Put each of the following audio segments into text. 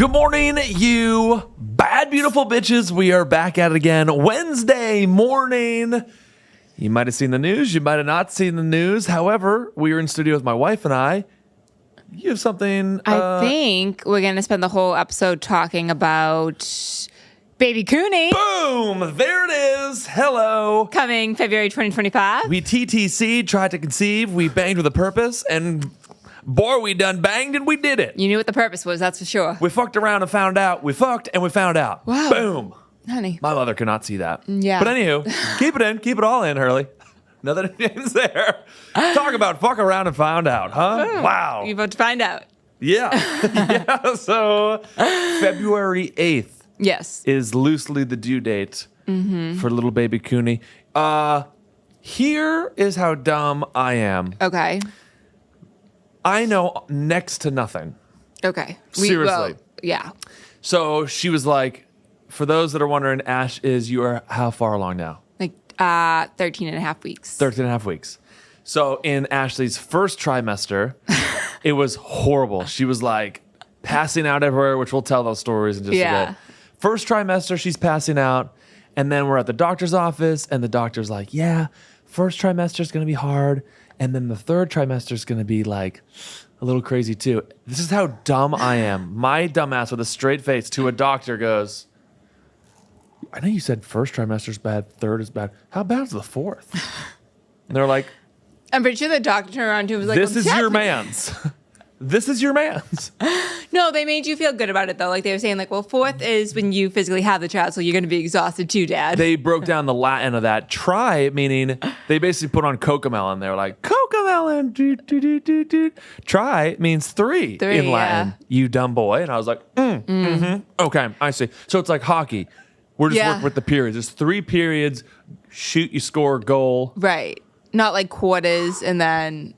Good morning, you bad, beautiful bitches. We are back at it again. Wednesday morning. You might have seen the news. You might have not seen the news. However, we are in studio with my wife and I. You have something. I think we're going to spend the whole episode talking about Baby Cooney. Boom! There it is. Hello. Coming February 2025. We TTC'd, tried to conceive. We banged with a purpose. And boy, we done banged and we did it. You knew what the purpose was, that's for sure. We fucked around and found out. We fucked and we found out. Wow. Boom. Honey. My mother could not see that. Yeah. But anywho, keep it in. Keep it all in, Hurley. Nothing is there. Talk about fuck around and found out, huh? Wow. You're about to find out. Yeah. Yeah. So February 8th Yes. is loosely the due date for little baby Cooney. Here is how dumb I am. Okay. I know next to nothing. Okay. Seriously. Yeah. So she was like, for those that are wondering, Ash, you are how far along now? Like 13 and a half weeks. 13 and a half weeks. So in Ashley's first trimester, it was horrible. She was like passing out everywhere, which we'll tell those stories in just a bit. First trimester, she's passing out. And then we're at the doctor's office, and the doctor's like, yeah, first trimester is going to be hard. And then the third trimester is going to be like a little crazy too. This is how dumb I am. My dumbass with a straight face to a doctor goes, I know you said first trimester is bad, third is bad. How bad is the fourth? And they're like, I'm pretty sure the doctor turned around to him and was like, this is your man's. This is your man's. No, they made you feel good about it, though. Like, they were saying, like, well, fourth is when you physically have the child, so you're going to be exhausted too, Dad. They broke down the Latin of that. Try, meaning they basically put on Cocomelon. They were like, Cocomelon. Try means three in Latin, you dumb boy. And I was like, okay, I see. So it's like hockey. We're just working with the periods. There's 3 periods, shoot, you score, goal. Right. Not like quarters, and then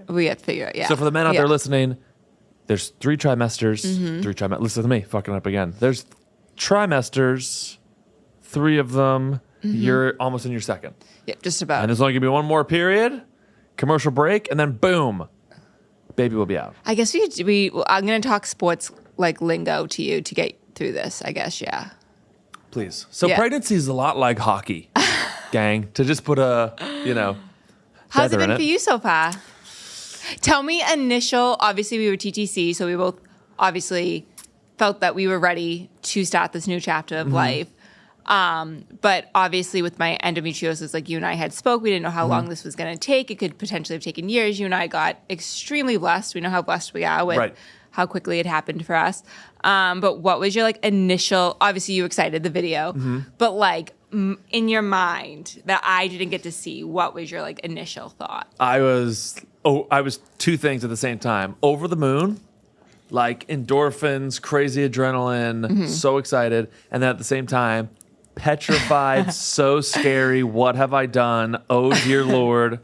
we have to figure it out. So for the men out there listening, there's 3 trimesters. 3 trimesters. Listen to me, fucking up again. There's trimesters, 3 of them. You're almost in your second. Yeah, just about. And there's only going to be one more period, commercial break, and then boom, baby will be out. I guess I'm going to talk sports like lingo to you to get through this, I guess, yeah. Please. So pregnancy is a lot like hockey, gang, to just put a, How's it feather in been for you so far? Tell me obviously we were TTC, so we both obviously felt that we were ready to start this new chapter of life. But obviously with my endometriosis, like you and I had spoke, we didn't know how long this was going to take. It could potentially have taken years. You and I got extremely blessed. We know how blessed we are with how quickly it happened for us. But what was your initial, obviously you excited the video, but in your mind that I didn't get to see, what was your initial thought? I was 2 things at the same time. Over the moon, endorphins, crazy adrenaline, so excited. And then at the same time, petrified, so scary. What have I done? Oh, dear Lord.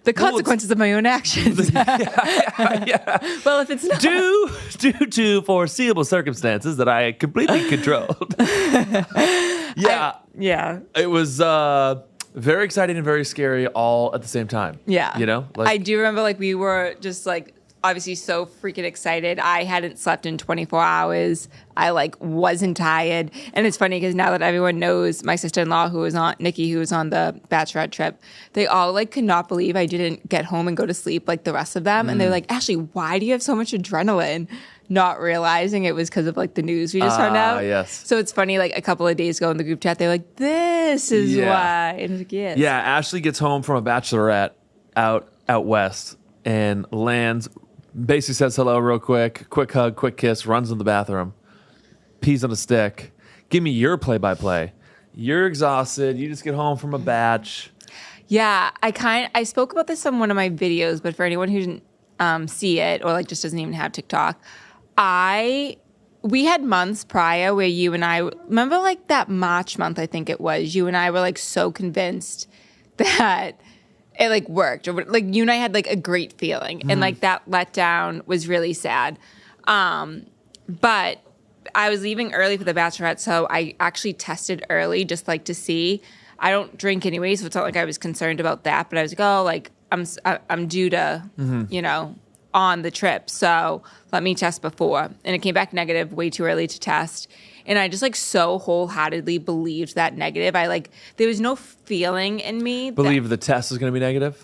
The consequences of my own actions. Yeah. Well, if it's not. Due to foreseeable circumstances that I completely controlled. Yeah. It was very exciting and very scary all at the same time. Yeah. I do remember we were just obviously so freaking excited. I hadn't slept in 24 hours. I wasn't tired. And it's funny because now that everyone knows my sister-in-law Nikki, who was on the bachelorette trip, they all could not believe I didn't get home and go to sleep like the rest of them. And they're like, Ashley, why do you have so much adrenaline? Not realizing it was because of the news we just found out. Yes. So it's funny, a couple of days ago in the group chat, they're like, this is why. And it's yes. Yeah, Ashley gets home from a bachelorette out west and lands, basically says hello real quick hug, quick kiss, runs in the bathroom, pees on a stick. Give me your play-by-play. You're exhausted. You just get home from a batch. Yeah, I spoke about this on one of my videos, but for anyone who didn't see it or just doesn't even have TikTok, we had months prior where you and I remember that March month, I think it was, you and I were so convinced that it worked, or you and I had a great feeling, and that letdown was really sad. But I was leaving early for the bachelorette, so I actually tested early just to see. I don't drink anyway, so it's not I was concerned about that. But I was I'm due to on the trip. So let me test before. And it came back negative, way too early to test. And I just like so wholeheartedly believed that negative. There was no feeling in me. Believe the test is going to be negative?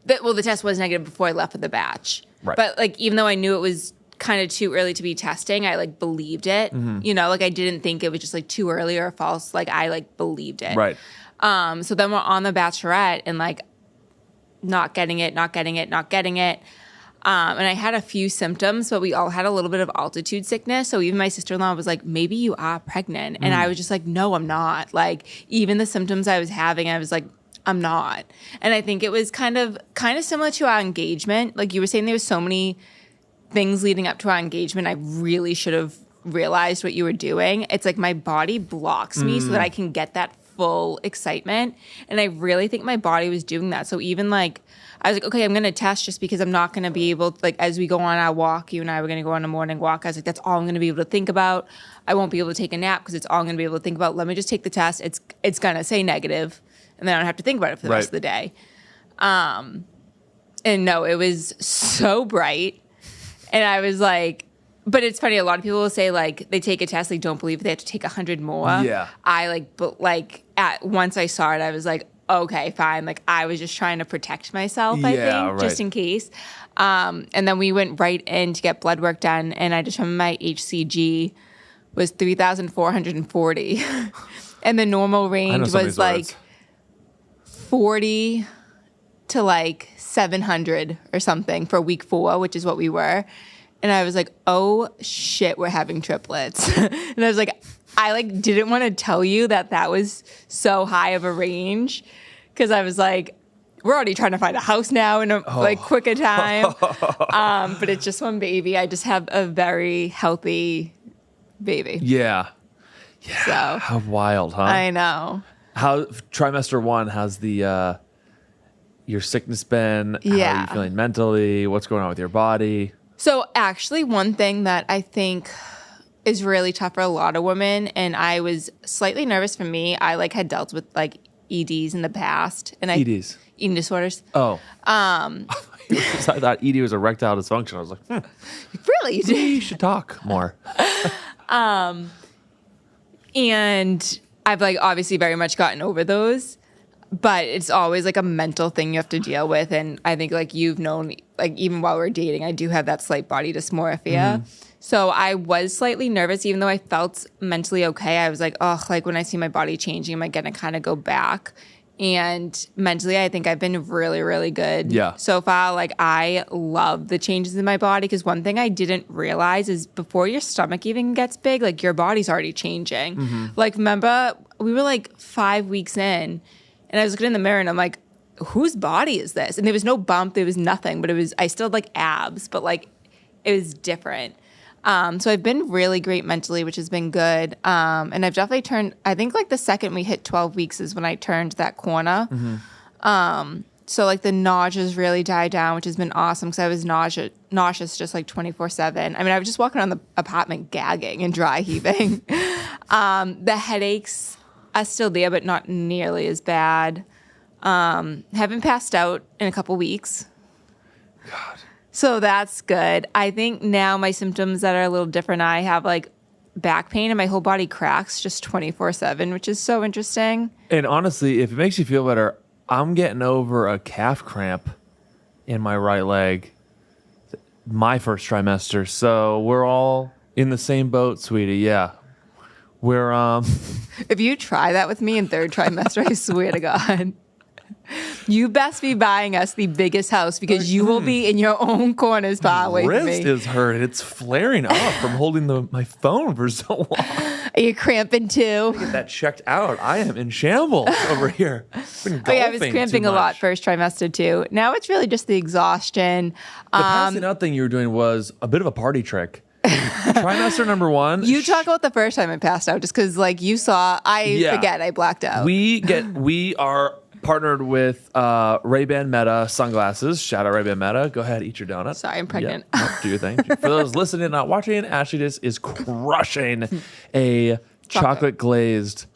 The test was negative before I left for the batch. Right. But like, even though I knew it was kind of too early to be testing, I like believed it. You know, like I didn't think it was just like too early or false. Like I like believed it. Right. So then we're on the Bachelorette and like not getting it. And I had a few symptoms, but we all had a little bit of altitude sickness. So even my sister-in-law was like, maybe you are pregnant. And I was just like, no, I'm not. Like even the symptoms I was having, I was like, I'm not. And I think it was kind of similar to our engagement. Like you were saying, there was so many things leading up to our engagement. I really should have realized what you were doing. It's like my body blocks me so that I can get that full excitement. And I really think my body was doing that. So even like, I was like, okay, I'm going to test just because I'm not going to be able to, like, as we go on our walk, you and I were going to go on a morning walk. I was like, that's all I'm going to be able to think about. I won't be able to take a nap because it's all I'm going to be able to think about. Let me just take the test. It's going to say negative, and then I don't have to think about it for the rest of the day. And no, it was so bright. And I was like, but it's funny. A lot of people will say, like, they take a test, they don't believe it, they have to take 100 more. Yeah. Once I saw it, I was like, okay, fine. Like I was just trying to protect myself, I think, just in case. And then we went right in to get blood work done. And I just remember my HCG was 3,440. And the normal range was like 40 to like 700 or something for week 4, which is what we were. And I was like, oh shit, we're having triplets. And I was like, I like didn't want to tell you that was so high of a range because I was like, we're already trying to find a house now in a like quicker time. But it's just one baby. I just have a very healthy baby. Yeah. So How wild, huh? I know. How trimester 1 has the your sickness been? Yeah. How are you feeling mentally? What's going on with your body? So actually one thing that I think is really tough for a lot of women, and I was slightly nervous for me. I like had dealt with like EDs in the past, and EDs, eating disorders. Oh, I thought ED was erectile dysfunction. I was like, really? You should talk more. And I've like obviously very much gotten over those, but it's always like a mental thing you have to deal with. And I think like you've known, like even while we're dating, I do have that slight body dysmorphia. So I was slightly nervous, even though I felt mentally okay. I was like, oh, like when I see my body changing, am I going to kind of go back? And mentally, I think I've been really, really good so far. Like I love the changes in my body because one thing I didn't realize is before your stomach even gets big, like your body's already changing. Like remember, we were like 5 weeks in and I was looking in the mirror and I'm like, whose body is this? And there was no bump, there was nothing, but I still had like abs, but like it was different. So I've been really great mentally, which has been good. And I've definitely turned, I think like the second we hit 12 weeks is when I turned that corner. So like the nausea's really died down, which has been awesome because I was nauseous just like 24/7. I mean, I was just walking around the apartment gagging and dry heaving. The headaches are still there, but not nearly as bad. Haven't passed out in a couple weeks. God. So that's good. I think now my symptoms that are a little different, I have like back pain and my whole body cracks just 24/7, which is so interesting. And honestly, if it makes you feel better, I'm getting over a calf cramp in my right leg my first trimester. So we're all in the same boat, sweetie. Yeah. We're If you try that with me in third trimester, I swear to God. You best be buying us the biggest house because you will be in your own corners far away from me. Wrist is hurt. It's flaring up from holding my phone for so long. Are you cramping too? Get that checked out. I am in shambles over here. I was cramping a lot first trimester too. Now it's really just the exhaustion. The passing out thing you were doing was a bit of a party trick. Trimester number 1. You talk about the first time I passed out just because like you saw, forget I blacked out. We are partnered with Ray-Ban Meta sunglasses. Shout out Ray-Ban Meta. Go ahead, eat your donut. Sorry, I'm pregnant. Yep. Nope, do your thing. For those listening and not watching, Ashley just is crushing a chocolate glazed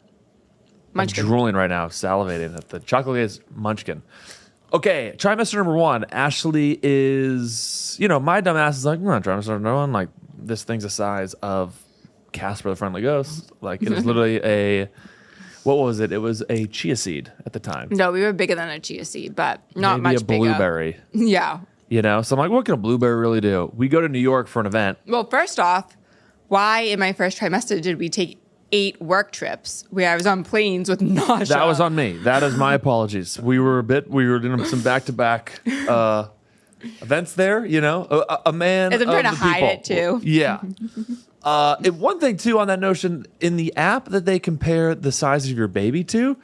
munchkin. I'm drooling right now, salivating at the chocolate glazed munchkin. Okay, trimester number 1. Ashley is, my dumb ass is like, trimester number 1, like, this thing's the size of Casper the Friendly Ghost. Like, it is literally what was it? It was a chia seed at the time. No, we were bigger than a chia seed, but not Maybe much a bigger. blueberry. Yeah. So I'm like, what can a blueberry really do? We go to New York for an event. Well, first off, why in my first trimester did we take 8 work trips where I was on planes with nausea? That was on me. That is my apologies. We were doing some back-to-back events there, a man As I'm trying to the hide people. it too. Yeah. One thing too on that notion, in the app that they compare the size of your baby to,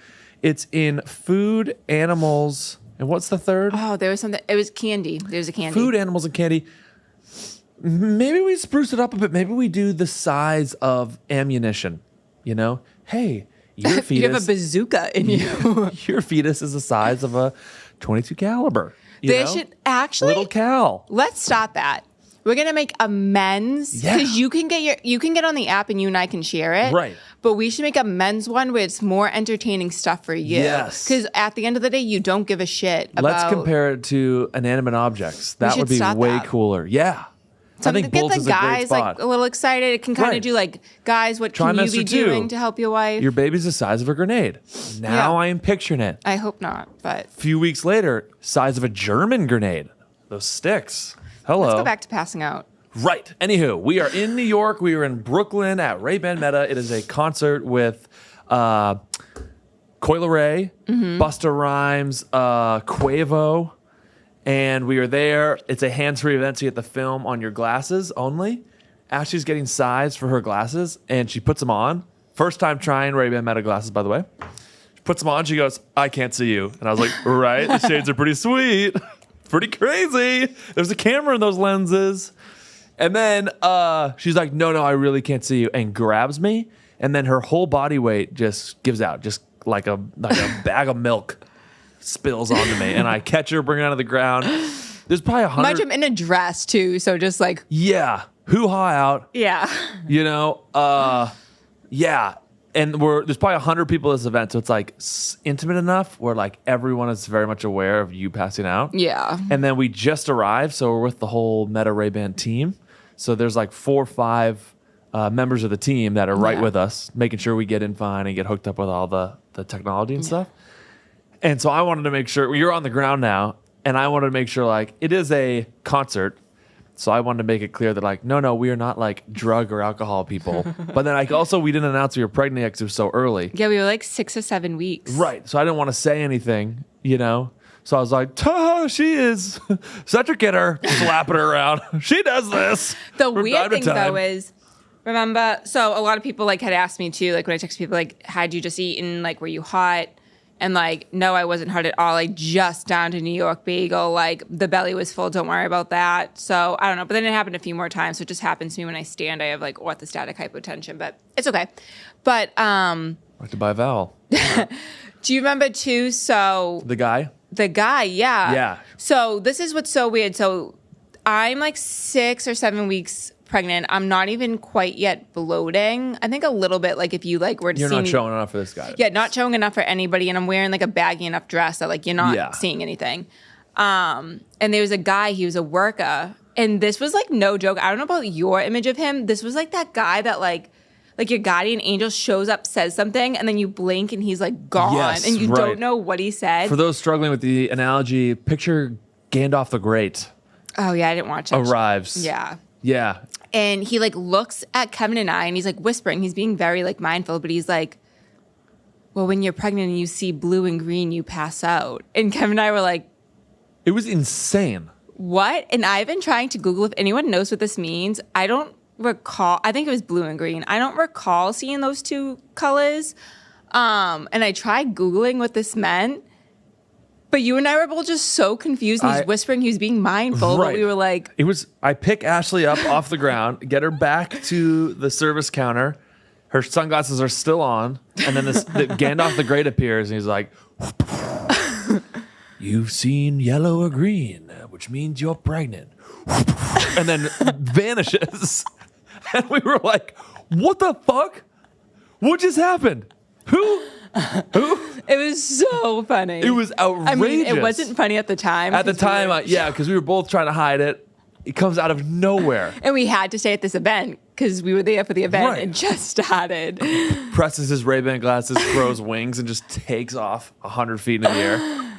it's in food, animals, and what's the third? Oh, there was something. It was candy. There was a candy. Food, animals, and candy. Maybe we spruce it up a bit. Maybe we do the size of ammunition. Hey, your fetus. You have a bazooka in you. Your fetus is the size of a .22 caliber. They should actually. Little Cal. Let's stop that. We're gonna make a men's because you can get on the app and you and I can share it. Right. But we should make a men's one where it's more entertaining stuff for you. Yes. Because at the end of the day, you don't give a shit about. Let's compare it to inanimate objects. That would be way cooler. Yeah. So I think get bullets the is a great guys spot. like a little excited. It can kind of do like, guys, what can you Trimester be 2. doing to help your wife? Your baby's the size of a grenade. Now I am picturing it. I hope not, but A few weeks later, size of a German grenade. Those sticks. Hello. let's go back to passing out. Right. Anywho, we are in New York. We are in Brooklyn at Ray-Ban Meta. It is a concert with Coi Leray, Busta Rhymes, Quavo, and we are there. It's a hands-free event, so you get the film on your glasses only. Ashley's getting sized for her glasses, and she puts them on. First time trying Ray-Ban Meta glasses, by the way. She puts them on. She goes, "I can't see you." And I was like, right, the shades are pretty sweet. Pretty crazy. There's a camera in those lenses. And then she's like, no, I really can't see you, and grabs me. And then her whole body weight just gives out, just like a bag of milk spills onto me. And I catch her, bring her out of the ground. There's probably 100. Imagine in a dress too, so just like. Yeah. Hoo-ha out. Yeah. Yeah. And there's probably 100 people at this event, so it's like intimate enough where like everyone is very much aware of you passing out. Yeah. And then we just arrived, so we're with the whole Meta Ray-Ban team. So there's like 4 or 5 members of the team that are right with us, making sure we get in fine and get hooked up with all the technology and stuff. And so I wanted to make sure, you're on the ground now, and I wanted to make sure like it is a concert. So I wanted to make it clear that like, no, we are not like drug or alcohol people. But then like also we didn't announce we were pregnant because it was so early. Yeah, we were like 6 or 7 weeks. Right. So I didn't want to say anything, So I was like, she is. Cedric, get her, slapping her around. She does this. The weird thing though is, remember, so a lot of people like had asked me too, like when I text people like, had you just eaten, like were you hot? And like, no, I wasn't hot at all. Like just down to New York bagel. Like the belly was full. Don't worry about that. So I don't know. But then it happened a few more times. So it just happens to me when I stand. I have like orthostatic hypotension, but it's okay. But I have to buy a vowel. do you remember too? So The guy, yeah. Yeah. So this is what's so weird. So I'm like 6 or 7 weeks pregnant. I'm not even quite yet bloating. I think a little bit, like if you like were to you're see not me, showing enough for this guy. yeah, not showing enough for anybody, and I'm wearing like a baggy enough dress that like you're not seeing anything. And there was a guy, he was a worker, and this was like no joke. I don't know about your image of him. This was like that guy that like your guardian angel shows up, says something, and then you blink and he's like gone, Yes, and you right. don't know what he said. For those struggling with the analogy, picture Gandalf the Great Oh yeah, I didn't watch it. arrives. Yeah. Yeah. And he like looks at Kevin and I, and he's like whispering. He's being very like mindful, but he's like, well, when you're pregnant and you see blue and green, you pass out. And Kevin and I were like, It was insane. what? And I've been trying to Google if anyone knows what this means. I don't recall. I think it was blue and green. I don't recall seeing those two colors. And I tried Googling what this meant. But you and I were both just so confused. And he's whispering, he was being mindful. Right. But we were like, I pick Ashley up off the ground, get her back to the service counter. Her sunglasses are still on. And then Gandalf the Great appears and he's like, you've seen yellow or green, which means you're pregnant. And then vanishes. And we were like, what the fuck? What just happened? Who It was so funny. It was outrageous. I mean, it wasn't funny at the time. At the time, yeah, because we were both trying to hide it. It comes out of nowhere. And we had to stay at this event because we were there for the event Right. and just started. Presses his Ray-Ban glasses, grows wings, and just takes off 100 feet in the air.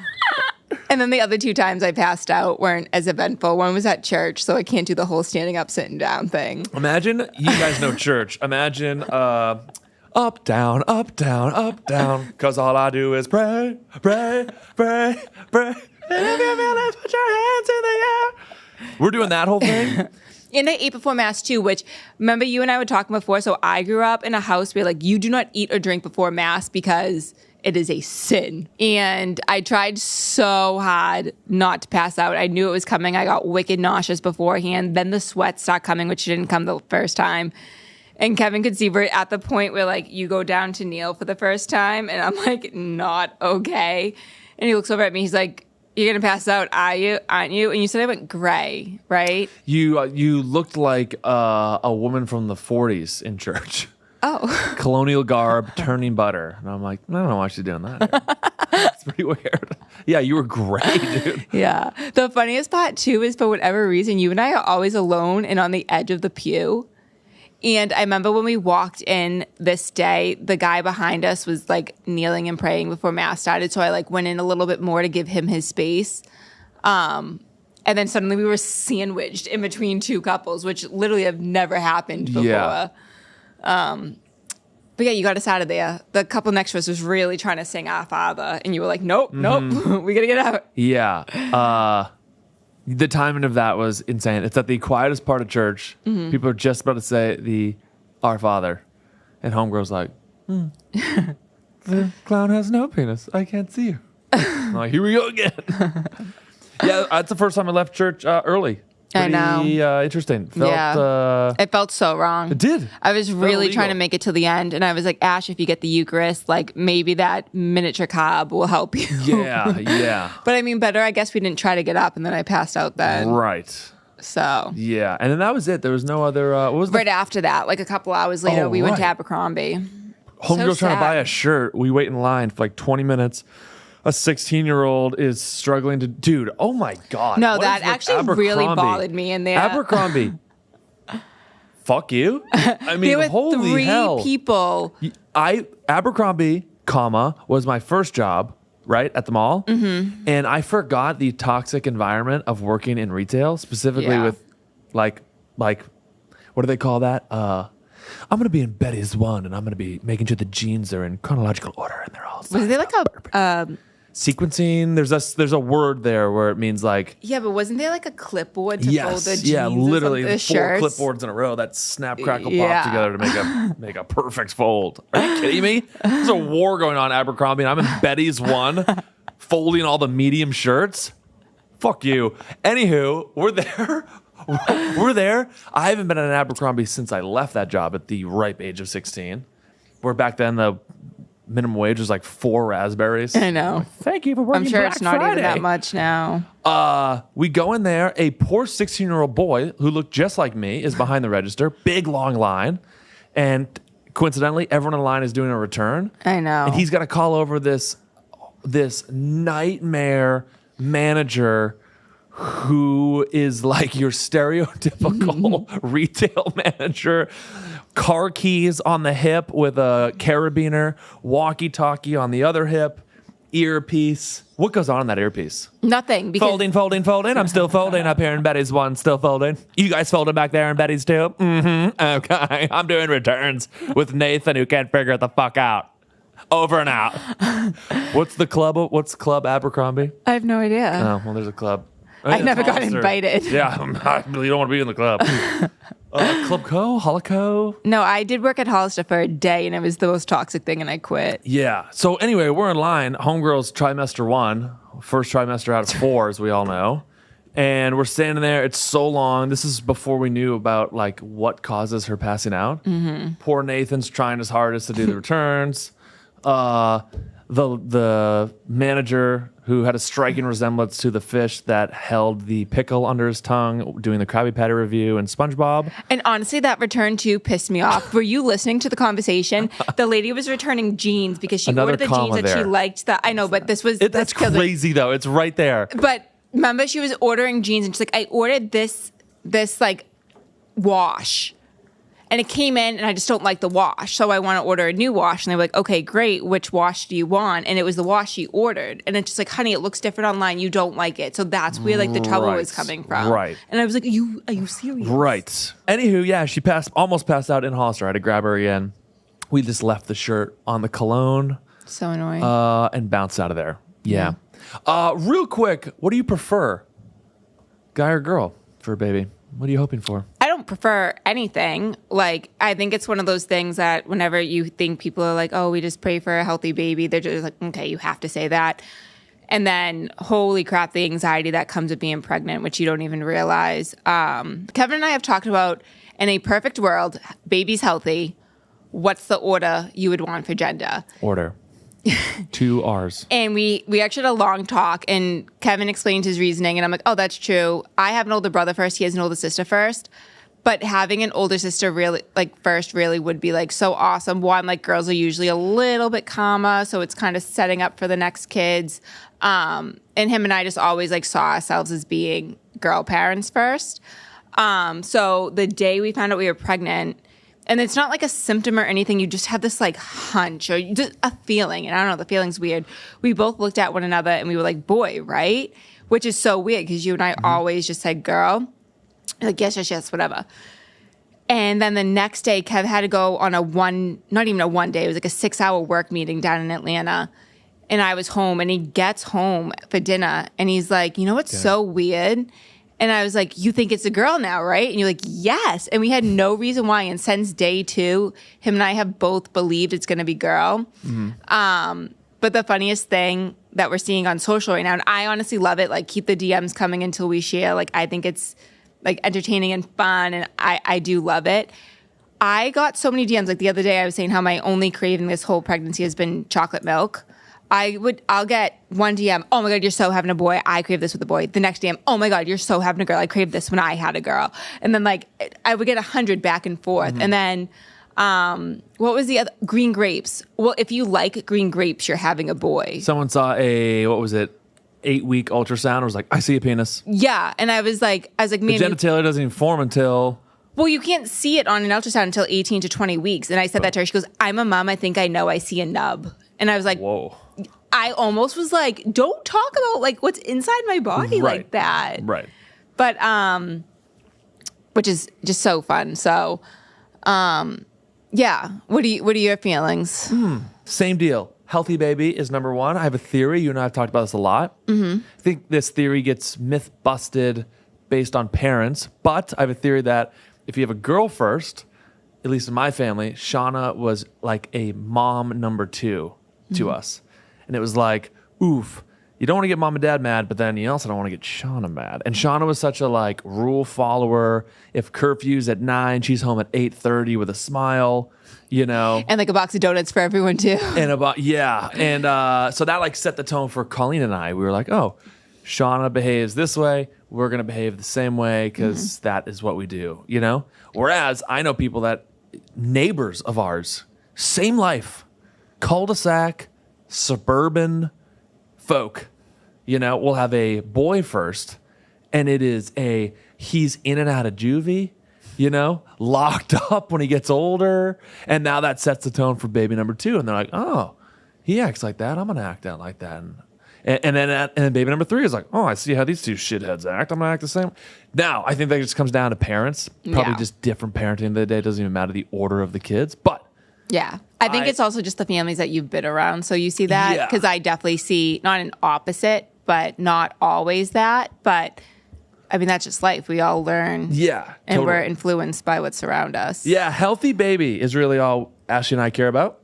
And then the other 2 times I passed out weren't as eventful. One was at church, so I can't do the whole standing up, sitting down thing. Imagine, you guys know church. Imagine up, down, up, down, up, down. Because all I do is pray, pray, pray, pray. And if you feel it, put your hands in the air. We're doing that whole thing. And I ate before Mass too, which, remember you and I were talking before, so I grew up in a house where like you do not eat or drink before Mass because it is a sin. And I tried so hard not to pass out. I knew it was coming. I got wicked nauseous beforehand. Then the sweat started coming, which didn't come the first time. And Kevin could see we're at the point where like you go down to kneel for the first time and I'm like, not okay. And he looks over at me. He's like, you're going to pass out, are you? Aren't you? And you said I went gray, right? You looked like a woman from the 40s in church. Oh. Colonial garb, turning butter. And I'm like, I don't know why she's doing that. It's pretty weird. Yeah, you were great, dude. Yeah. The funniest part, too, is for whatever reason, you and I are always alone and on the edge of the pew. And I remember when we walked in this day, the guy behind us was like kneeling and praying before Mass started. So I like went in a little bit more to give him his space. And then suddenly we were sandwiched in between 2 couples, which literally have never happened before. Yeah. But yeah, you got us out of there. The couple next to us was really trying to sing Our Father. And you were like, nope, nope, we got to get out. Yeah. The timing of that was insane. It's at the quietest part of church. People are just about to say the Our Father. And Homegirl's like, the clown has no penis. I can't see you. I'm like, here we go again. Yeah, that's the first time I left church early. Pretty, I know. Interesting. It felt so wrong. It did. I was really trying to make it to the end, and I was like, Ash, if you get the Eucharist, like maybe that miniature cob will help you. Yeah. But I mean, better, I guess we didn't try to get up, and then I passed out then. Right. So. Yeah, and then that was it. There was no other. What was right after that, like a couple hours later, we went to Abercrombie. Homegirl trying to buy a shirt. We wait in line for like 20 minutes. A 16-year-old is struggling to... Dude, oh my God. No, that actually really bothered me in there. Abercrombie. Fuck you. I mean, there were holy hell. 3 people. Abercrombie, was my first job, right, at the mall. And I forgot the toxic environment of working in retail, specifically with like, what do they call that? I'm going to be in Betty's One, and I'm going to be making sure the jeans are in chronological order, and they're all... Was there like a... sequencing? There's a word there where it means like... Yeah, but wasn't there like a clipboard to fold the jeans? Yeah, literally the 4 shirts? clipboards in a row that snap, crackle, pop together to make a perfect fold. Are you kidding me? There's a war going on at Abercrombie, and I'm in Betty's One folding all the medium shirts. Fuck you. Anywho, we're there. We're there. I haven't been at an Abercrombie since I left that job at the ripe age of 16. Where back then the minimum wage was like 4 raspberries. I know. Thank you for working. I'm sure Black it's not Friday. even that much now. We go in there. A poor 16-year-old boy who looked just like me is behind the register. Big long line, and coincidentally, everyone in line is doing a return. I know. And he's got to call over this nightmare manager who is like your stereotypical retail manager. Car keys on the hip with a carabiner, walkie-talkie on the other hip, earpiece. What goes on in that earpiece? Nothing. Because Folding. I'm still folding up here in Betty's One, still folding. You guys folding back there in Betty's too? Okay. I'm doing returns with Nathan who can't figure it the fuck out. Over and out. What's Club Abercrombie? I have no idea. Oh, well, there's a club. I never got invited. Yeah, you don't want to be in the club. Club Co? Holoco? No, I did work at Hollister for a day, and it was the most toxic thing, and I quit. Yeah. So anyway, we're in line. Homegirl's trimester 1, first trimester out of 4, as we all know. And we're standing there. It's so long. This is before we knew about like what causes her passing out. Poor Nathan's trying his hardest to do the returns. the manager who had a striking resemblance to the fish that held the pickle under his tongue doing the Krabby Patty review in SpongeBob. And honestly, that return too pissed me off. Were you listening to the conversation? The lady was returning jeans because she ordered the jeans that she liked. I know, but this was... That's crazy, though. It's right there. But remember, she was ordering jeans, and she's like, I ordered this like, wash. And it came in, and I just don't like the wash. So I want to order a new wash. And they were like, okay, great. Which wash do you want? And it was the wash she ordered. And it's just like, honey, it looks different online. You don't like it. So that's where like the trouble was coming from. Right. And I was like, are you serious? Right. Anywho, yeah, she almost passed out in Hollister. I had to grab her again. We just left the shirt on the cologne. So annoying. And bounced out of there. Yeah. Real quick, what do you prefer? Guy or girl for a baby? What are you hoping for? I don't prefer anything. Like, I think it's one of those things that whenever you think people are like, oh, we just pray for a healthy baby, they're just like, okay, you have to say that. And then, holy crap, the anxiety that comes with being pregnant, which you don't even realize. Kevin and I have talked about, in a perfect world, baby's healthy, what's the order you would want for gender? Order. 2 R's. And we actually had a long talk, and Kevin explained his reasoning, and I'm like, oh, that's true. I have an older brother first. He has an older sister first. But having an older sister really, like, first really would be, like, so awesome. One, like, girls are usually a little bit calmer, so it's kind of setting up for the next kids. And him and I just always, like, saw ourselves as being girl parents first. So the day we found out we were pregnant, and it's not like a symptom or anything. You just have this like hunch or just a feeling. And I don't know, the feeling's weird. We both looked at one another and we were like, boy, right? Which is so weird because you and I always just said girl. Like, yes, whatever. And then the next day, Kev had to go on not even a one day. It was like a 6-hour work meeting down in Atlanta. And I was home, and he gets home for dinner. And he's like, you know what's so weird? And I was like, you think it's a girl now, right? And you're like, yes. And we had no reason why. And since day 2, him and I have both believed it's going to be girl. But the funniest thing that we're seeing on social right now, and I honestly love it, like keep the DMs coming until we share. Like I think it's like entertaining and fun. And I do love it. I got so many DMs. Like the other day I was saying how my only craving this whole pregnancy has been chocolate milk. I'll get one DM, oh my God, you're so having a boy. I crave this with a boy. The next DM, oh my God, you're so having a girl. I craved this when I had a girl. And then like, I would get 100 back and forth. And then, what was the other? Green grapes. Well, if you like green grapes, you're having a boy. Someone saw 8-week ultrasound. I was like, I see a penis. Yeah. And I was like, the genitalia doesn't even form until... Well, you can't see it on an ultrasound until 18 to 20 weeks. And I said that to her. She goes, I'm a mom. I think I know I see a nub. And I was like, whoa. I almost was like, don't talk about like what's inside my body like that. Right. But, which is just so fun. So, yeah. What are your feelings? Same deal. Healthy baby is number 1. I have a theory. You and I have talked about this a lot. I think this theory gets myth busted based on parents, but I have a theory that if you have a girl first, at least in my family, Shauna was like a mom number 2 to us. And it was like, oof, you don't want to get mom and dad mad, but then you also don't want to get Shauna mad. And Shauna was such a like rule follower. If curfew's at 9, she's home at 8:30 with a smile, you know. And like a box of donuts for everyone too. And so that like set the tone for Colleen and I. We were like, oh, Shauna behaves this way. We're going to behave the same way because that is what we do, you know? Whereas I know people that, neighbors of ours, same life, cul-de-sac, suburban folk, you know, will have a boy first, and it is he's in and out of juvie, you know, locked up when he gets older, and now that sets the tone for baby number 2, and they're like, oh, he acts like that, I'm going to act out like that, and then baby number 3 is like, oh, I see how these 2 shitheads act, I'm going to act the same. Now, I think that just comes down to parents, probably just different parenting of the day. It doesn't even matter the order of the kids, but yeah. I think it's also just the families that you've been around. So you see that? Because I definitely see not an opposite, but not always that. But I mean, that's just life. We all learn. Yeah. And totally. we're influenced by what's around us. Yeah. Healthy baby is really all Ashley and I care about.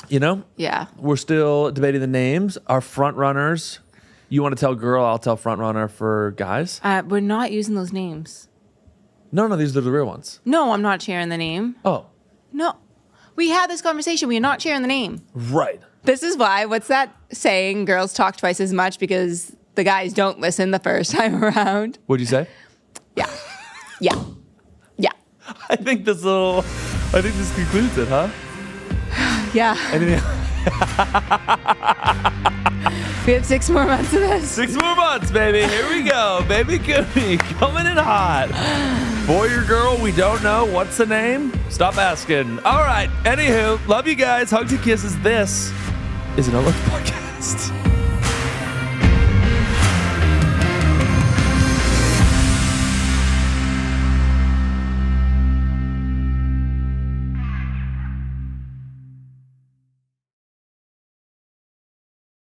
You know? Yeah. We're still debating the names. Our front runners. You want to tell girl, I'll tell front runner for guys. We're not using those names. No, these are the real ones. No, I'm not sharing the name. Oh. No. We had this conversation. We are not sharing the name. Right. This is why. What's that saying? Girls talk twice as much because the guys don't listen the first time around. What'd you say? Yeah. Yeah. Yeah. I think this concludes it, huh? Yeah. We have 6 more months of this. 6 more months, baby. Here we go. Baby Cooney coming in hot. Boy or girl, we don't know. What's the name? Stop asking. All right. Anywho, love you guys. Hugs and kisses. This is an Alert Podcast.